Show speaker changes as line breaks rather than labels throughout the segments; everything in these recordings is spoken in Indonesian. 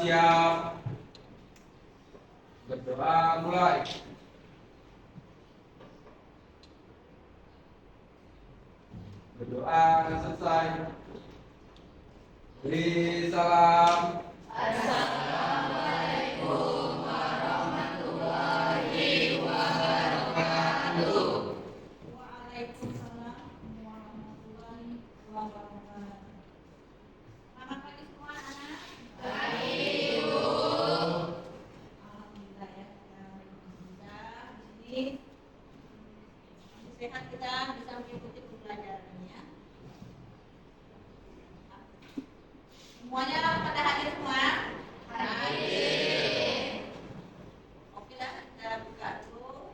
siap. Berdoa mulai. Berdoa selesai. Beri salam.
Assalamualaikum warahmatullahi wabarakatuh.
Waalaikumsalam warahmatullahi wabarakatuh. Selamat pagi semua anak.
Baik, Bu.
Alhamdulillah ya, kita di sini masih sehat, kita bisa mengikuti pembelajarannya. Semuanya pada hadir semua?
Hadir.
Oke lah, kita buka dulu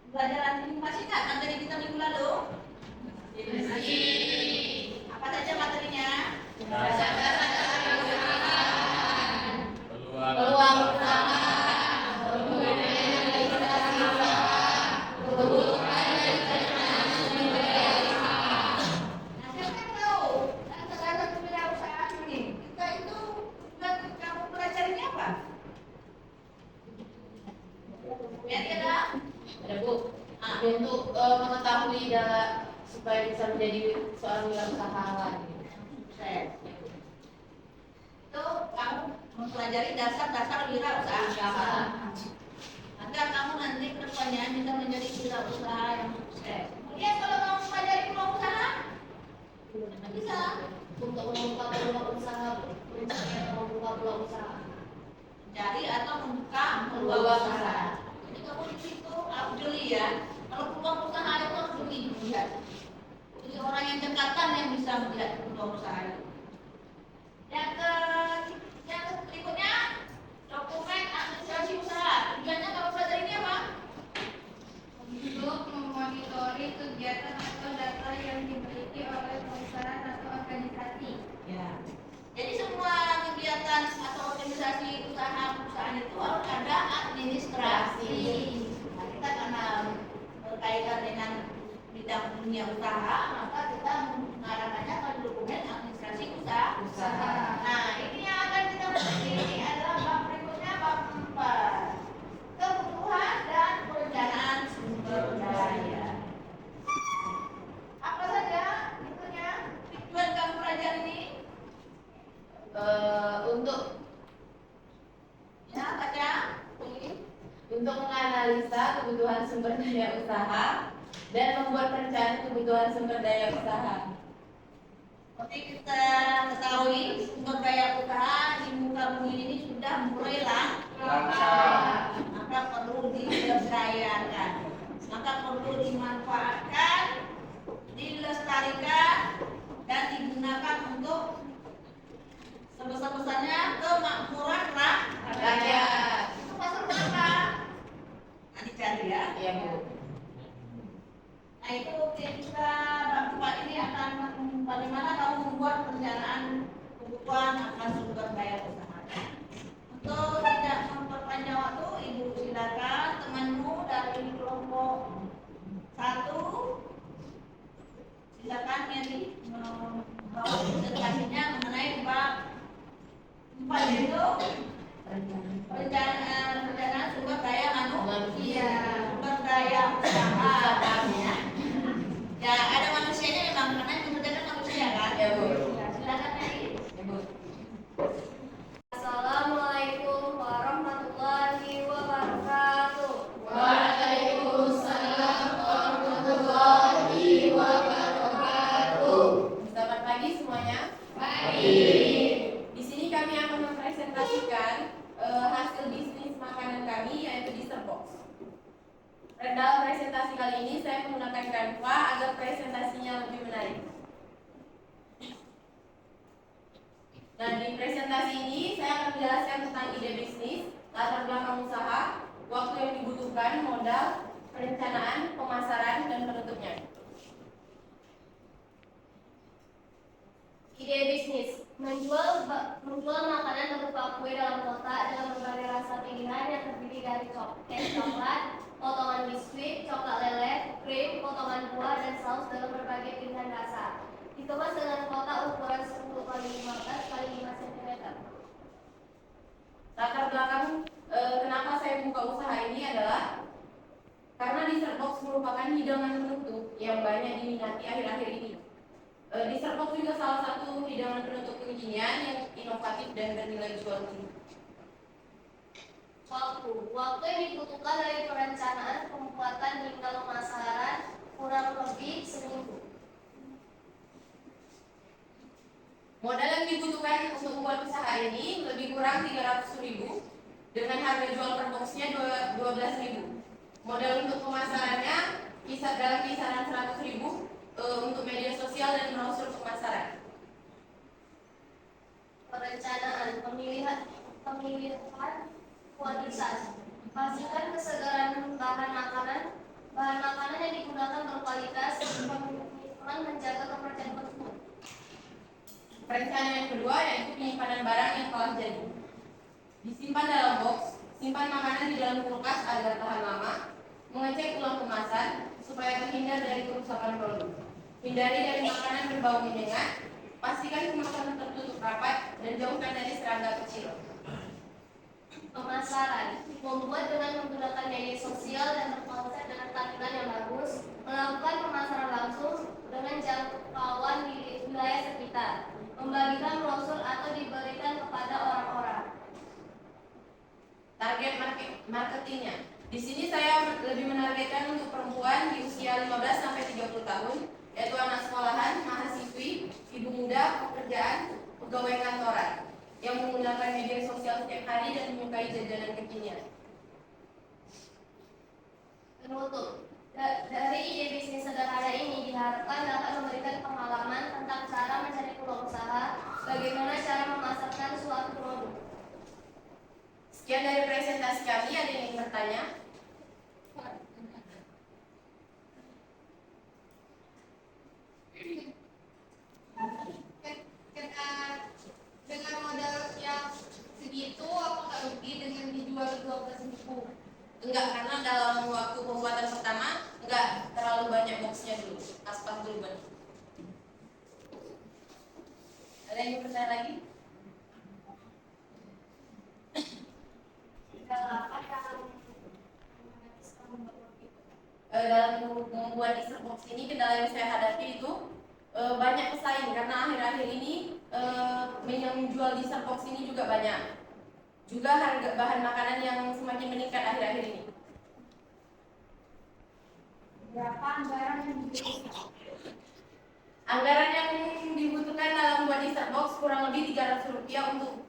pembelajaran ini. Masih nggak materi kita minggu lalu?
Masih.
Apa saja materinya?
Peluang usaha, kemudian kebutuhan dan perencanaan sumber daya usaha.
Nah, siapa yang tahu? Dan sekarang kewirausahaan ini, kita itu bukan kamu pelajarinya apa? Ya, ada?
Ada, Bu. Untuk mengetahui supaya bisa menjadi seorang wirausahawan.
Sukses. Itu kamu mempelajari dasar-dasar wirausahaan. Agar kamu nanti ke depannya bisa menjadi wirausaha yang sukses. Kemudian kalau kamu mempelajari peluang usaha, bisa
Untuk membuka peluang usaha, membuka peluang usaha.
mencari atau membuka peluang usaha. Jadi kamu di situ harus jeli ya. Kalau peluang usaha itu harus jeli dilihat. Jadi orang yang dekatan yang bisa melihat peluang usaha itu. Yang berikutnya dokumen administrasi usaha. Tujuannya kamu belajar ini apa?
Untuk memonitori kegiatan atau data yang dimiliki oleh perusahaan atau organisasi.
Ya. Jadi semua kegiatan atau organisasi usaha perusahaan itu harus ada administrasi. Nah, kita karena berkaitan dengan bidang dunia usaha, maka kita mengarahkannya ke dokumen administrasi usaha. Nah, ini yang akan kita bahas ini adalah bab berikutnya, bab 4. Kebutuhan dan perencanaan sumber daya. Apa saja itunya? Tujuan kamu belajar ini?
Untuk
Ya, baca.
menganalisa kebutuhan sumber daya usaha dan membuat perencanaan kebutuhan sumber daya usaha.
Seperti kita ketahui, sumber daya usaha di muka bumi ini sudah mulai langka. Maka perlu diberdayakan, maka perlu dimanfaatkan, dilestarikan, dan digunakan untuk sebesar-besarnya kemakmuran rakyat. Itu maksud apa? Nanti cari ya.
Iya, Bu.
Nah, itu kita bab 4 ini akan bagaimana kamu membuat perencanaan kebutuhan akan sumber daya usaha. Untuk tidak memperpanjang waktu, Ibu silakan temanmu dari kelompok 1 silakan Mary membawa presentasinya mengenai bab 4 yaitu perencanaan sumber daya manusia, sumber daya usaha. Ya, ada manusianya memang karena yang mengerjakan manusia kan?
Ya, Bu.
Silakan Mary.
Ya, Bu.
Assalamualaikum warahmatullahi wabarakatuh.
Waalaikumsalam warahmatullahi wabarakatuh. Selamat pagi semuanya. Baik. Di sini kami akan mempresentasikan hasil bisnis makanan kami, yaitu Easter Box. Dalam presentasi kali ini saya menggunakan Canva agar presentasinya lebih menarik. Nah, di presentasi ini saya akan menjelaskan tentang ide bisnis, latar belakang usaha, waktu yang dibutuhkan, modal, perencanaan, pemasaran, dan penutupnya.
Ide bisnis menjual makanan berupa kue dalam kotak dengan berbagai rasa pilihan yang terdiri dari coklat, potongan biskuit, coklat lele, krim, potongan buah, dan saus dalam berbagai pilihan rasa. Dikemas dengan kotak ukuran 10 x 15 x 5 cm.
usaha ini adalah karena dessert box merupakan hidangan penutup yang banyak diminati akhir-akhir ini. Dessert box juga salah satu hidangan penutup kekinian yang inovatif dan bernilai jual tinggi.
Waktu yang dibutuhkan dari perencanaan, pembuatan hingga pemasaran kurang lebih seminggu.
Modal yang dibutuhkan untuk membuat usaha ini lebih kurang 300.000 dengan harga jual per boxnya 12.000. Modal untuk pemasarannya dalam kisaran 100.000 untuk media sosial dan brosur pemasaran.
Perencanaan, pemilihan kualitas. Pastikan kesegaran bahan makanan. Bahan makanan yang digunakan berkualitas. Komitmen menjaga kepercayaan konsumen.
Perencanaan yang kedua yaitu penyimpanan barang yang telah jadi. Disimpan dalam box, simpan makanan di dalam kulkas agar tahan lama. Mengecek ulang kemasan supaya terhindar dari kerusakan produk. Hindari dari makanan berbau menyengat. Pastikan kemasan tertutup rapat dan jauhkan dari serangga kecil.
Pemasaran, membuat dengan menggunakan media sosial dan berkonsep dengan tampilan yang bagus. Melakukan pemasaran langsung dengan jangkauan di wilayah sekitar. Membagikan brosur atau diberikan kepada orang-orang.
Target marketingnya. Di sini saya lebih menargetkan untuk perempuan di usia 15 sampai 30 tahun, yaitu anak sekolahan, mahasiswi, ibu muda, pekerjaan, pegawai kantoran yang menggunakan media sosial setiap hari dan menyukai jajanan kekinian.
Penutup. Dari ide bisnis sederhana ini diharapkan dapat memberikan pengalaman tentang cara mencari peluang usaha, bagaimana cara memasarkan suatu produk.
Sekian dari presentasi kami. Ada yang ingin bertanya?
Dengan modal yang segitu apakah rugi dengan dijual 12.000?
Enggak, karena dalam waktu pembuatan pertama enggak terlalu banyak boxnya dulu, pas-pas dulu banyak. Ada yang ingin bertanya lagi? Dalam membuat dessert box ini kendala yang saya hadapi itu banyak pesaing karena akhir-akhir ini yang menjual dessert box ini juga banyak. Juga harga bahan makanan yang semakin meningkat akhir-akhir ini.
Berapa anggaran yang dibutuhkan?
Anggaran yang dibutuhkan dalam membuat dessert box kurang lebih Rp300 untuk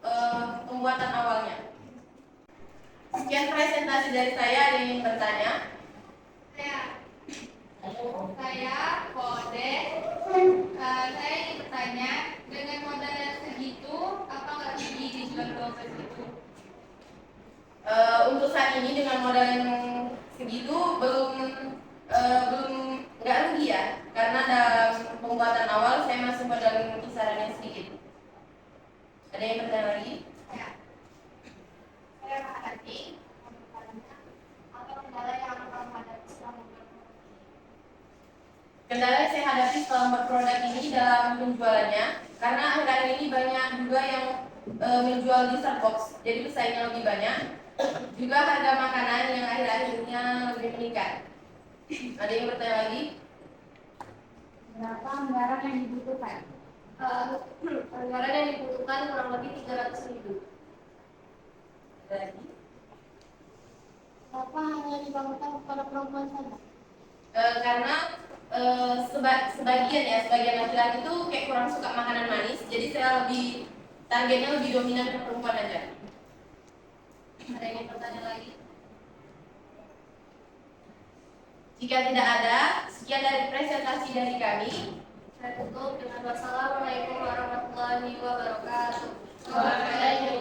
pembuatan awalnya. Sekian presentasi dari saya. Ada yang ingin bertanya?
Saya Kode. Saya ingin bertanya, dengan modal yang segitu, apa nggak rugi dijual 12.000?
Untuk saat ini dengan modal yang segitu belum nggak rugi ya, karena dalam pembuatan awal saya masih modal kisaran yang sedikit. Ada yang bertanya lagi?
Saya menghadapi apa kendala yang akan menghadapi selama
Kendala yang saya hadapi setelah membuat produk ini dalam penjualannya, karena akhir-akhir ini banyak juga yang menjual dessert box, jadi pesaingnya lebih banyak. Juga harga makanan yang akhir-akhirnya lebih meningkat. Ada yang bertanya lagi?
berapa anggaran yang dibutuhkan?
Anggaran yang dibutuhkan kurang lebih 300.000.
Ada lagi?
Kenapa hanya dibangunkan kepada perempuan saja?
Karena sebagian laki-laki itu kayak kurang suka makanan manis, jadi saya lebih targetnya lebih dominan ke perempuan aja. Ada yang ingin bertanya lagi? Jika tidak ada, sekian dari presentasi dari kami.
Saya tutup dengan wassalamualaikum warahmatullahi wabarakatuh.
Waalaikumsalam.